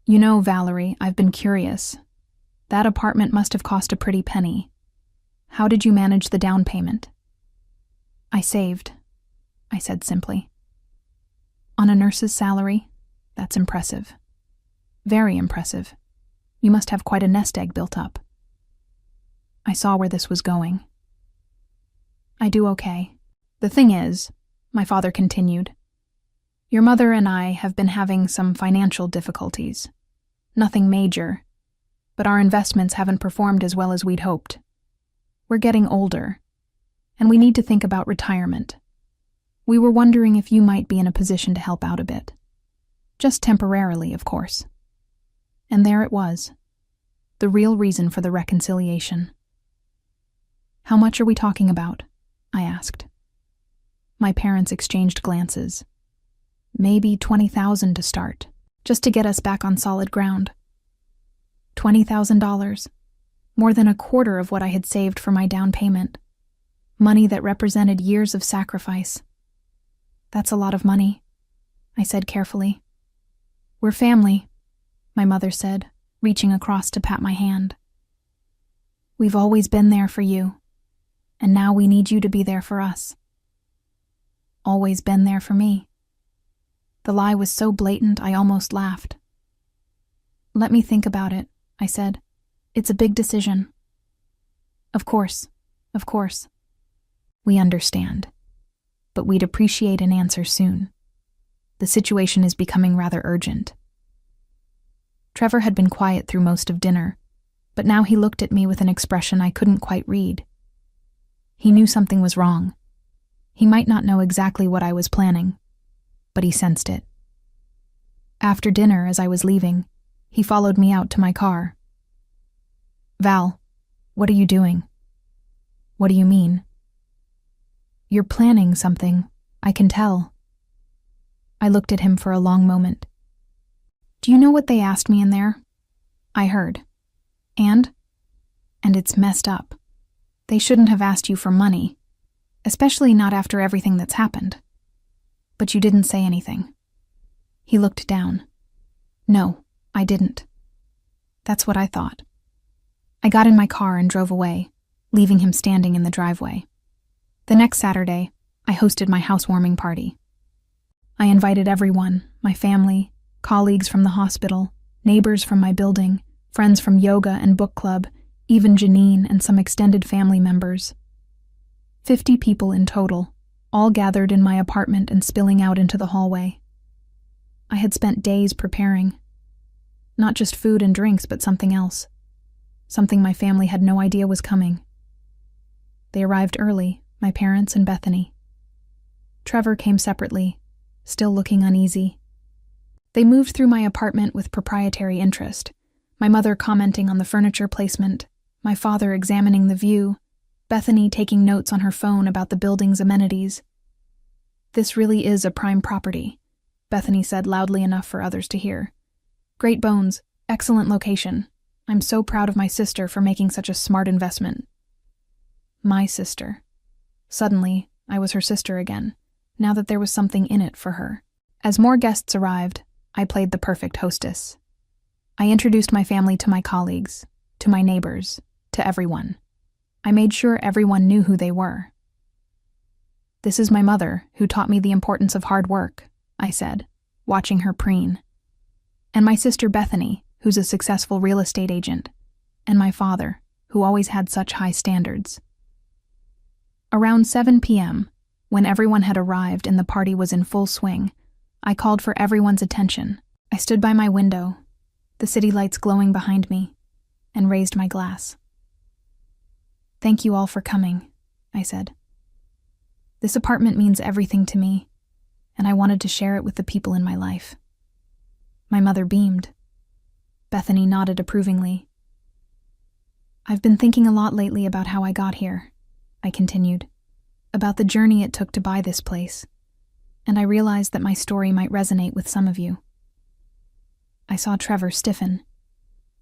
You know, Valerie, I've been curious. That apartment must have cost a pretty penny. How did you manage the down payment? I saved, I said simply. On a nurse's salary? That's impressive. Very impressive. You must have quite a nest egg built up. I saw where this was going. I do okay. The thing is, my father continued, your mother and I have been having some financial difficulties. Nothing major, but our investments haven't performed as well as we'd hoped. We're getting older, and we need to think about retirement. We were wondering if you might be in a position to help out a bit. Just temporarily, of course. And there it was, the real reason for the reconciliation. How much are we talking about? I asked. My parents exchanged glances. Maybe $20,000 to start, just to get us back on solid ground. $20,000, more than a quarter of what I had saved for my down payment. Money that represented years of sacrifice. That's a lot of money, I said carefully. We're family, my mother said, reaching across to pat my hand. We've always been there for you, and now we need you to be there for us. Always been there for me. The lie was so blatant I almost laughed. Let me think about it, I said. It's a big decision. Of course. We understand. But we'd appreciate an answer soon. The situation is becoming rather urgent. Trevor had been quiet through most of dinner, but now he looked at me with an expression I couldn't quite read. He knew something was wrong. He might not know exactly what I was planning, but he sensed it. After dinner, as I was leaving, he followed me out to my car. Val, what are you doing? What do you mean? You're planning something, I can tell. I looked at him for a long moment. Do you know what they asked me in there? I heard. And it's messed up. They shouldn't have asked you for money, especially not after everything that's happened. But you didn't say anything. He looked down. No, I didn't. That's what I thought. I got in my car and drove away, leaving him standing in the driveway. The next Saturday, I hosted my housewarming party. I invited everyone, my family, colleagues from the hospital, neighbors from my building, friends from yoga and book club, even Janine and some extended family members. 50 people in total, all gathered in my apartment and spilling out into the hallway. I had spent days preparing. Not just food and drinks, but something else. Something my family had no idea was coming. They arrived early, my parents and Bethany. Trevor came separately, still looking uneasy. They moved through my apartment with proprietary interest, my mother commenting on the furniture placement, my father examining the view, Bethany taking notes on her phone about the building's amenities. This really is a prime property, Bethany said loudly enough for others to hear. Great bones, excellent location. I'm so proud of my sister for making such a smart investment. My sister. Suddenly, I was her sister again, now that there was something in it for her. As more guests arrived, I played the perfect hostess. I introduced my family to my colleagues, to my neighbors, to everyone. I made sure everyone knew who they were. This is my mother, who taught me the importance of hard work, I said, watching her preen. And my sister Bethany, who's a successful real estate agent, and my father, who always had such high standards. Around 7 p.m., when everyone had arrived and the party was in full swing, I called for everyone's attention. I stood by my window, the city lights glowing behind me, and raised my glass. Thank you all for coming, I said. This apartment means everything to me, and I wanted to share it with the people in my life. My mother beamed. Bethany nodded approvingly. I've been thinking a lot lately about how I got here, I continued, about the journey it took to buy this place, and I realized that my story might resonate with some of you. I saw Trevor stiffen.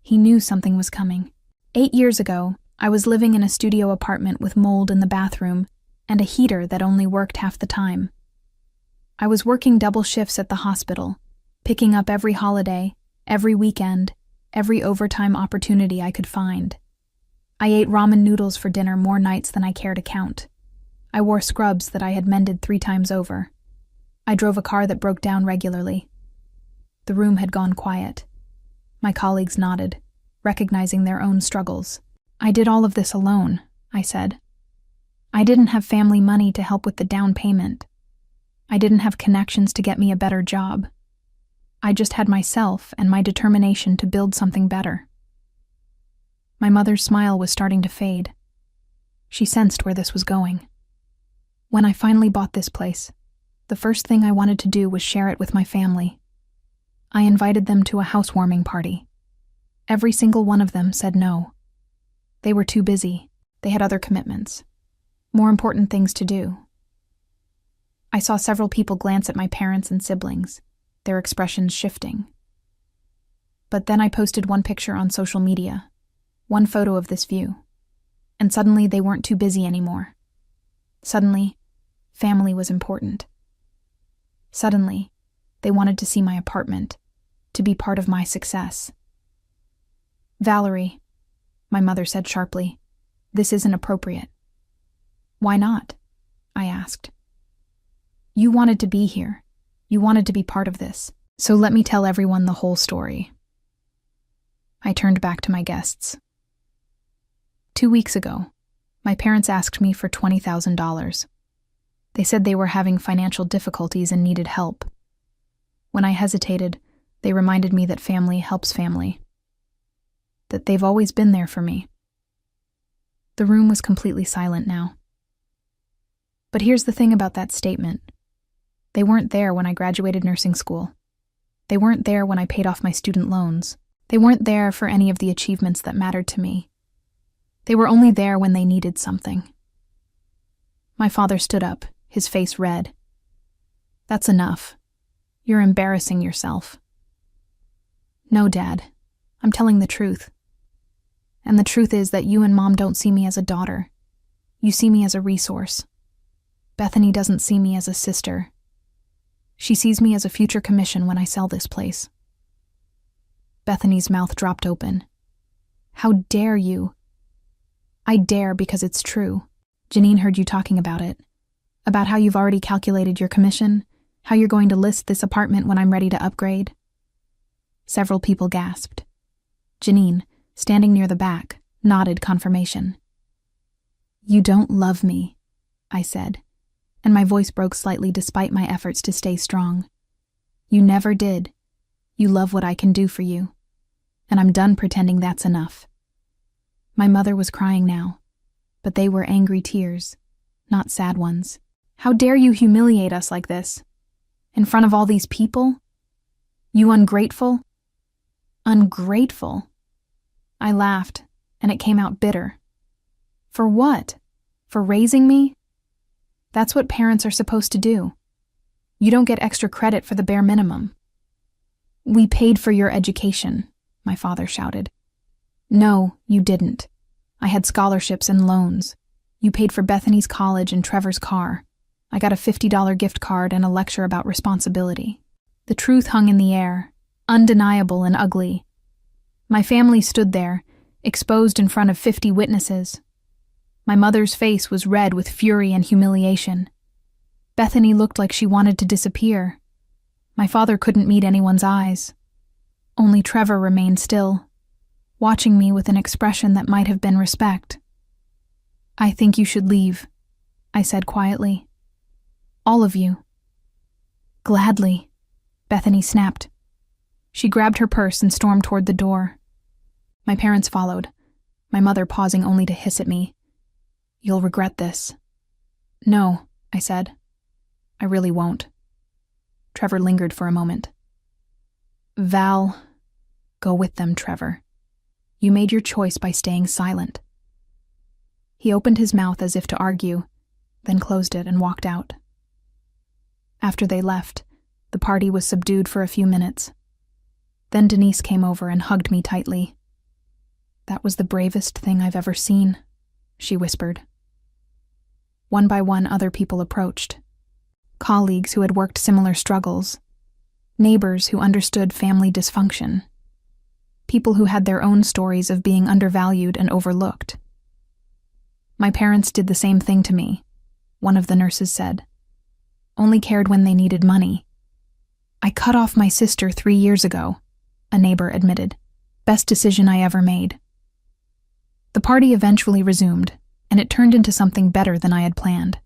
He knew something was coming. 8 years ago, I was living in a studio apartment with mold in the bathroom and a heater that only worked half the time. I was working double shifts at the hospital, picking up every holiday, every weekend, every overtime opportunity I could find. I ate ramen noodles for dinner more nights than I care to count. I wore scrubs that I had mended 3 times over. I drove a car that broke down regularly. The room had gone quiet. My colleagues nodded, recognizing their own struggles. I did all of this alone, I said. I didn't have family money to help with the down payment. I didn't have connections to get me a better job. I just had myself and my determination to build something better. My mother's smile was starting to fade. She sensed where this was going. When I finally bought this place, the first thing I wanted to do was share it with my family. I invited them to a housewarming party. Every single one of them said no. They were too busy. They had other commitments, more important things to do. I saw several people glance at my parents and siblings, their expressions shifting. But then I posted one picture on social media, one photo of this view, and suddenly they weren't too busy anymore. Suddenly, family was important. Suddenly, they wanted to see my apartment, to be part of my success. Valerie, my mother said sharply, this isn't appropriate. Why not? I asked. You wanted to be here. You wanted to be part of this. So let me tell everyone the whole story. I turned back to my guests. 2 weeks ago, my parents asked me for $20,000. They said they were having financial difficulties and needed help. When I hesitated, they reminded me that family helps family. That they've always been there for me. The room was completely silent now. But here's the thing about that statement. They weren't there when I graduated nursing school. They weren't there when I paid off my student loans. They weren't there for any of the achievements that mattered to me. They were only there when they needed something. My father stood up, his face red. That's enough. You're embarrassing yourself. No, Dad. I'm telling the truth. And the truth is that you and Mom don't see me as a daughter. You see me as a resource. Bethany doesn't see me as a sister. She sees me as a future commission when I sell this place. Bethany's mouth dropped open. How dare you? I dare because it's true. Janine heard you talking about it. About how you've already calculated your commission, how you're going to list this apartment when I'm ready to upgrade. Several people gasped. Janine, standing near the back, nodded confirmation. You don't love me, I said, and my voice broke slightly despite my efforts to stay strong. You never did. You love what I can do for you. And I'm done pretending that's enough. My mother was crying now, but they were angry tears, not sad ones. How dare you humiliate us like this? In front of all these people? You ungrateful? Ungrateful? I laughed, and it came out bitter. For what? For raising me? That's what parents are supposed to do. You don't get extra credit for the bare minimum. We paid for your education, my father shouted. No, you didn't. I had scholarships and loans. You paid for Bethany's college and Trevor's car. I got a $50 gift card and a lecture about responsibility. The truth hung in the air, undeniable and ugly. My family stood there, exposed in front of 50 witnesses. My mother's face was red with fury and humiliation. Bethany looked like she wanted to disappear. My father couldn't meet anyone's eyes. Only Trevor remained still, watching me with an expression that might have been respect. I think you should leave, I said quietly. All of you. Gladly, Bethany snapped. She grabbed her purse and stormed toward the door. My parents followed, my mother pausing only to hiss at me. You'll regret this. No, I said. I really won't. Trevor lingered for a moment. Val, go with them, Trevor. You made your choice by staying silent. He opened his mouth as if to argue, then closed it and walked out. After they left, the party was subdued for a few minutes. Then Denise came over and hugged me tightly. That was the bravest thing I've ever seen, she whispered. One by one, other people approached. Colleagues who had worked similar struggles. Neighbors who understood family dysfunction. People who had their own stories of being undervalued and overlooked. My parents did the same thing to me, one of the nurses said. Only cared when they needed money. I cut off my sister 3 years ago, a neighbor admitted. Best decision I ever made. The party eventually resumed, and it turned into something better than I had planned.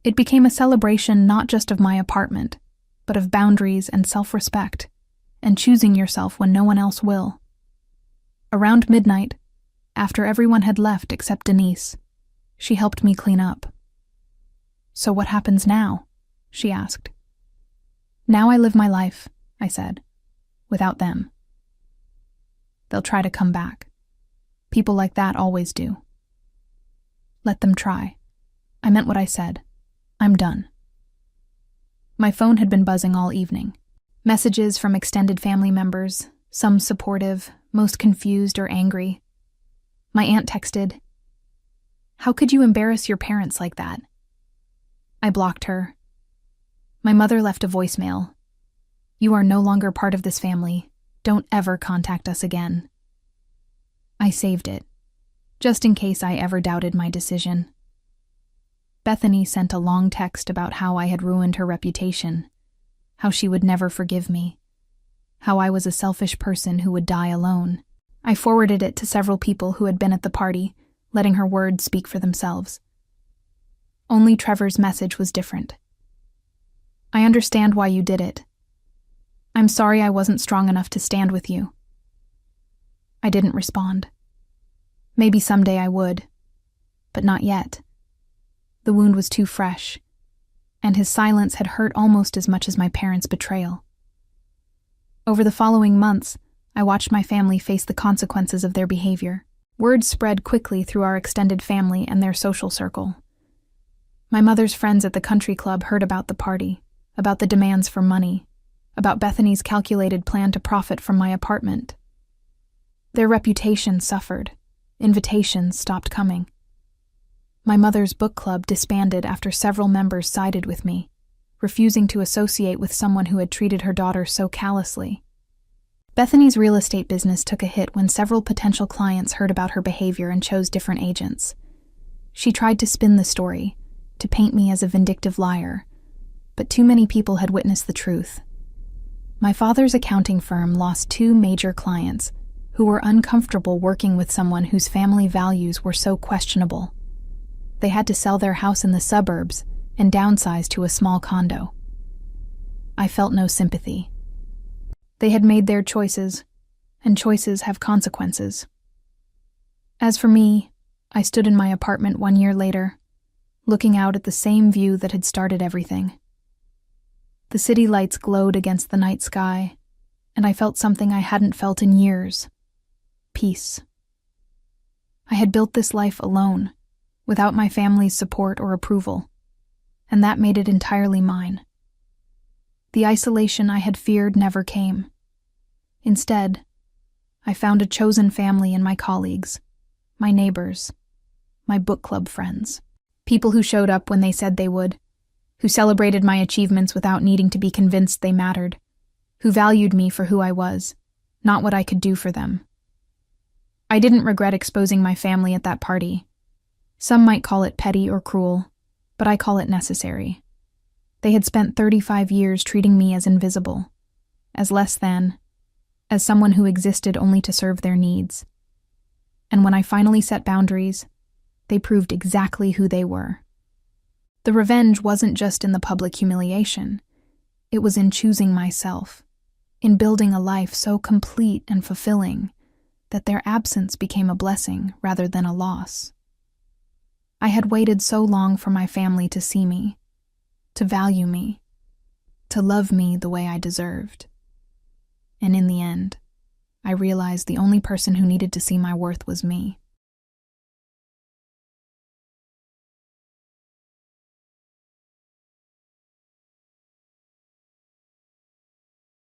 It became a celebration not just of my apartment, but of boundaries and self-respect, and choosing yourself when no one else will. Around midnight, after everyone had left except Denise, she helped me clean up. So what happens now? She asked. Now I live my life, I said, without them. They'll try to come back. People like that always do. Let them try. I meant what I said. I'm done. My phone had been buzzing all evening. Messages from extended family members, some supportive, most confused or angry. My aunt texted, "How could you embarrass your parents like that?" I blocked her. My mother left a voicemail. "You are no longer part of this family. Don't ever contact us again." I saved it, just in case I ever doubted my decision. Bethany sent a long text about how I had ruined her reputation, how she would never forgive me, how I was a selfish person who would die alone. I forwarded it to several people who had been at the party, letting her words speak for themselves. Only Trevor's message was different. "I understand why you did it. I'm sorry I wasn't strong enough to stand with you." I didn't respond. Maybe someday I would, but not yet. The wound was too fresh, and his silence had hurt almost as much as my parents' betrayal. Over the following months, I watched my family face the consequences of their behavior. Word spread quickly through our extended family and their social circle. My mother's friends at the country club heard about the party, about the demands for money, about Bethany's calculated plan to profit from my apartment. Their reputation suffered. Invitations stopped coming. My mother's book club disbanded after several members sided with me, refusing to associate with someone who had treated her daughter so callously. Bethany's real estate business took a hit when several potential clients heard about her behavior and chose different agents. She tried to spin the story, to paint me as a vindictive liar, but too many people had witnessed the truth. My father's accounting firm lost 2 major clients who were uncomfortable working with someone whose family values were so questionable. They had to sell their house in the suburbs and downsize to a small condo. I felt no sympathy. They had made their choices, and choices have consequences. As for me, I stood in my apartment 1 year later, looking out at the same view that had started everything. The city lights glowed against the night sky, and I felt something I hadn't felt in years: peace. I had built this life alone, without my family's support or approval, and that made it entirely mine. The isolation I had feared never came. Instead, I found a chosen family in my colleagues, my neighbors, my book club friends, people who showed up when they said they would, who celebrated my achievements without needing to be convinced they mattered, who valued me for who I was, not what I could do for them. I didn't regret exposing my family at that party. Some might call it petty or cruel, but I call it necessary. They had spent 35 years treating me as invisible, as less than, as someone who existed only to serve their needs. And when I finally set boundaries, they proved exactly who they were. The revenge wasn't just in the public humiliation. It was in choosing myself, in building a life so complete and fulfilling that their absence became a blessing rather than a loss. I had waited so long for my family to see me, to value me, to love me the way I deserved. And in the end, I realized the only person who needed to see my worth was me.